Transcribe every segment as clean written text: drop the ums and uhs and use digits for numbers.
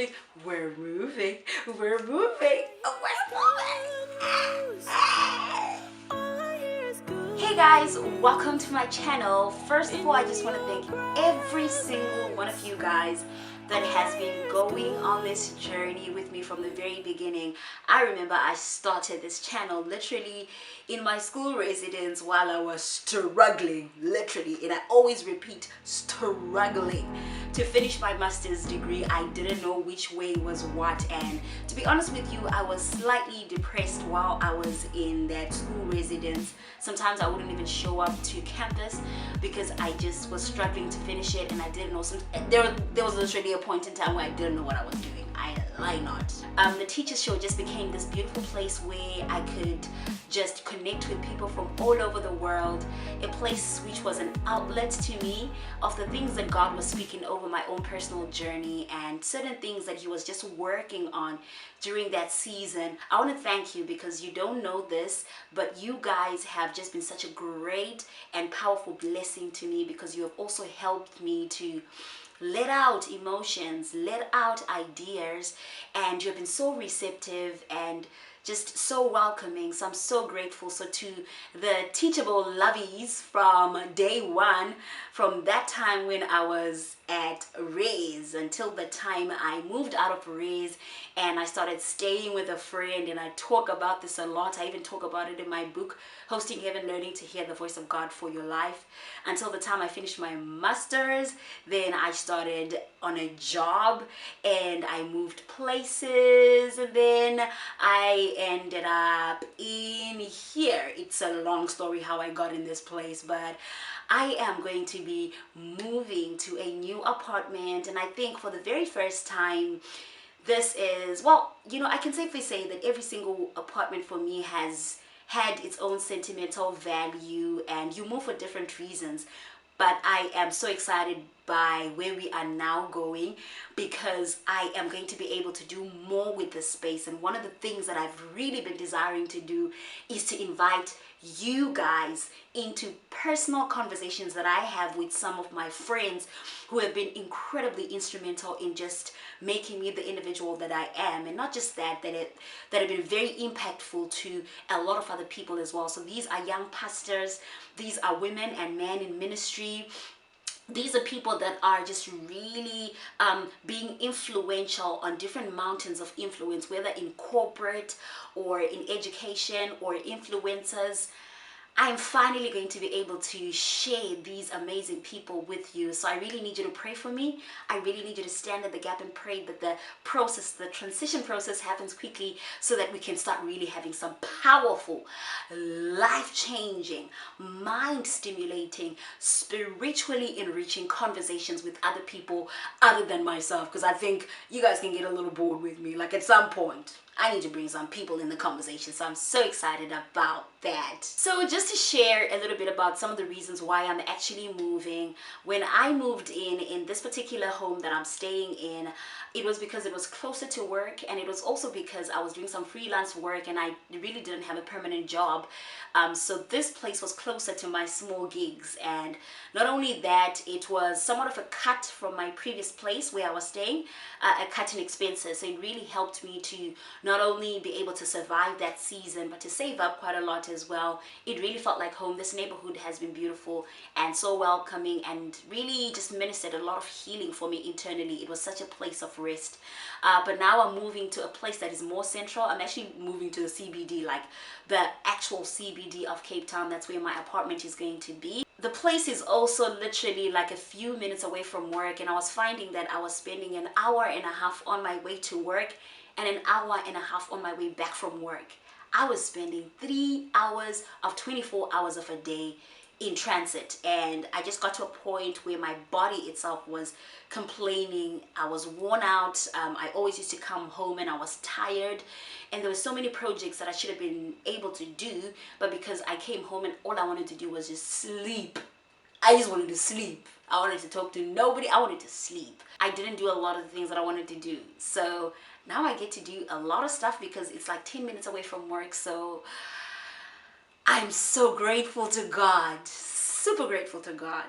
moving, we're moving, we're moving, we're moving. Hey guys, welcome to my channel. First of all, I just want to thank every single one of you guys that has been going on this journey with me from the very beginning. I remember I started this channel literally in my school residence while I was struggling, literally, and I always repeat, struggling to finish my master's degree. I didn't know which way was what, and to be honest with you, I was slightly depressed while I was in that school residence. Sometimes I wouldn't even show up to campus because I just was struggling to finish it, and I didn't know. There was literally a point in time where I didn't know what I was doing. I lie not. The Teacher Show just became this beautiful place where I could just connect with people from all over the world, a place which was an outlet to me of the things that God was speaking over my own personal journey and certain things that He was just working on during that season. I want to thank you because you don't know this, but you guys have just been such a great and powerful blessing to me because you have also helped me to let out emotions, let out ideas, and you have been so receptive and just so welcoming. So I'm so grateful. So to the teachable lovies from day one, from that time when I was at Raise until the time I moved out of Raise and I started staying with a friend, and I talk about this a lot. I even talk about it in my book, Hosting Heaven, Learning to Hear the Voice of God for Your Life. Until the time I finished my master's, then I started on a job and I moved places, and then I ended up in here. It's a long story how I got in this place, but I am going to be moving to a new apartment, and I think for the very first time, this is, well, I can safely say that every single apartment for me has had its own sentimental value, and you move for different reasons. But I am so excited by where we are now going because I am going to be able to do more with this space. And one of the things that I've really been desiring to do is to invite you guys into personal conversations that I have with some of my friends who have been incredibly instrumental in just making me the individual that I am. And not just that have been very impactful to a lot of other people as well. So these are young pastors, these are women and men in ministry. These are people that are just really being influential on different mountains of influence, whether in corporate or in education or influencers. I'm finally going to be able to share these amazing people with you. So I really need you to pray for me. I really need you to stand in the gap and pray that the transition process happens quickly so that we can start really having some powerful, life-changing, mind-stimulating, spiritually enriching conversations with other people other than myself. Because I think you guys can get a little bored with me. Like at some point, I need to bring some people in the conversation, so I'm so excited about that. So just to share a little bit about some of the reasons why I'm actually moving. When I moved in this particular home that I'm staying in, it was because it was closer to work, and it was also because I was doing some freelance work and I really didn't have a permanent job. So this place was closer to my small gigs, and not only that, it was somewhat of a cut from my previous place where I was staying, a cut in expenses. So it really helped me to not only be able to survive that season, but to save up quite a lot as well. It really felt like home. This neighborhood has been beautiful and so welcoming, and really just ministered a lot of healing for me internally. It was such a place of rest. But now I'm moving to a place that is more central. I'm actually moving to the CBD, like the actual CBD of Cape Town. That's where my apartment is going to be. The place is also literally like a few minutes away from work, and I was finding that I was spending an hour and a half on my way to work and an hour and a half on my way back from work. I was spending 3 hours of 24 hours of a day in transit, and I just got to a point where my body itself was complaining. I was worn out. I always used to come home and I was tired, and there were so many projects that I should have been able to do, but because I came home and all I wanted to do was just sleep. I just wanted to sleep. I wanted to talk to nobody. I wanted to sleep. I didn't do a lot of the things that I wanted to do. So now I get to do a lot of stuff because it's like 10 minutes away from work. So I'm so grateful to God. Super grateful to God.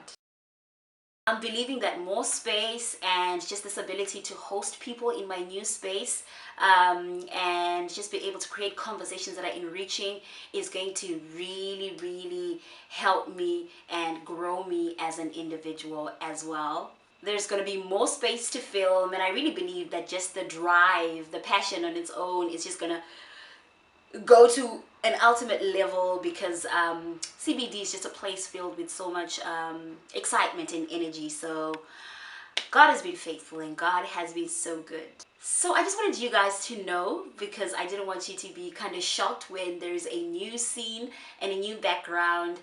I'm believing that more space and just this ability to host people in my new space, and just be able to create conversations that are enriching is going to really, really help me and grow me as an individual as well. There's going to be more space to film, and I really believe that just the drive, the passion on its own is just going to go to an ultimate level, because CBD is just a place filled with so much excitement and energy. So God has been faithful and God has been so good. So I just wanted you guys to know, because I didn't want you to be kind of shocked when there's a new scene and a new background.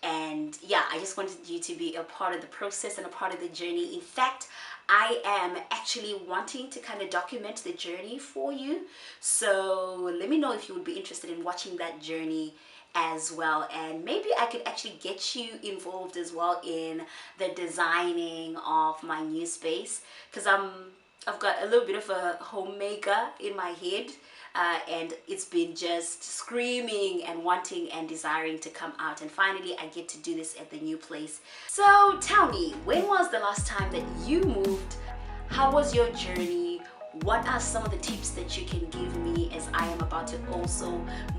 And yeah, I just wanted you to be a part of the process and a part of the journey. In fact, I am actually wanting to kind of document the journey for you. So let me know if you would be interested in watching that journey as well, and maybe I could actually get you involved as well in the designing of my new space, because I've got a little bit of a homemaker in my head, and it's been just screaming and wanting and desiring to come out, and finally I get to do this at the new place. So tell me, when was the last time that you moved? How was your journey? What are some of the tips that you can give me, as I am about to also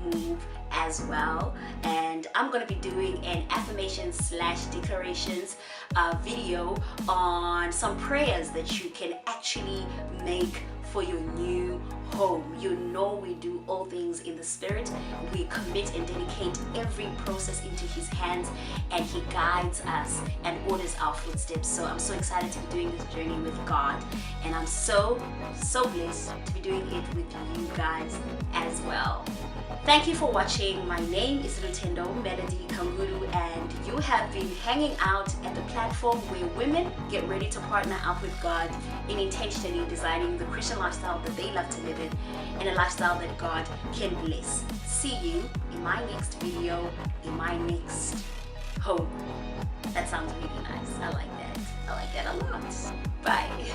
move as well? And I'm going to be doing an affirmation / declarations video on some prayers that you can actually make for your new home. You know, we do all things in the Spirit. We commit and dedicate every process into His hands, and He guides us and orders our footsteps. So I'm so excited to be doing this journey with God, and I'm so blessed to be doing it with you guys as well. Thank you for watching. My name is Lutendo Melody Kangulu, and you have been hanging out at the platform where women get ready to partner up with God in intentionally designing the Christian lifestyle that they love to live in, and a lifestyle that God can bless. See you in my next video, in my next home. That sounds really nice. I like that. I like that a lot. Bye.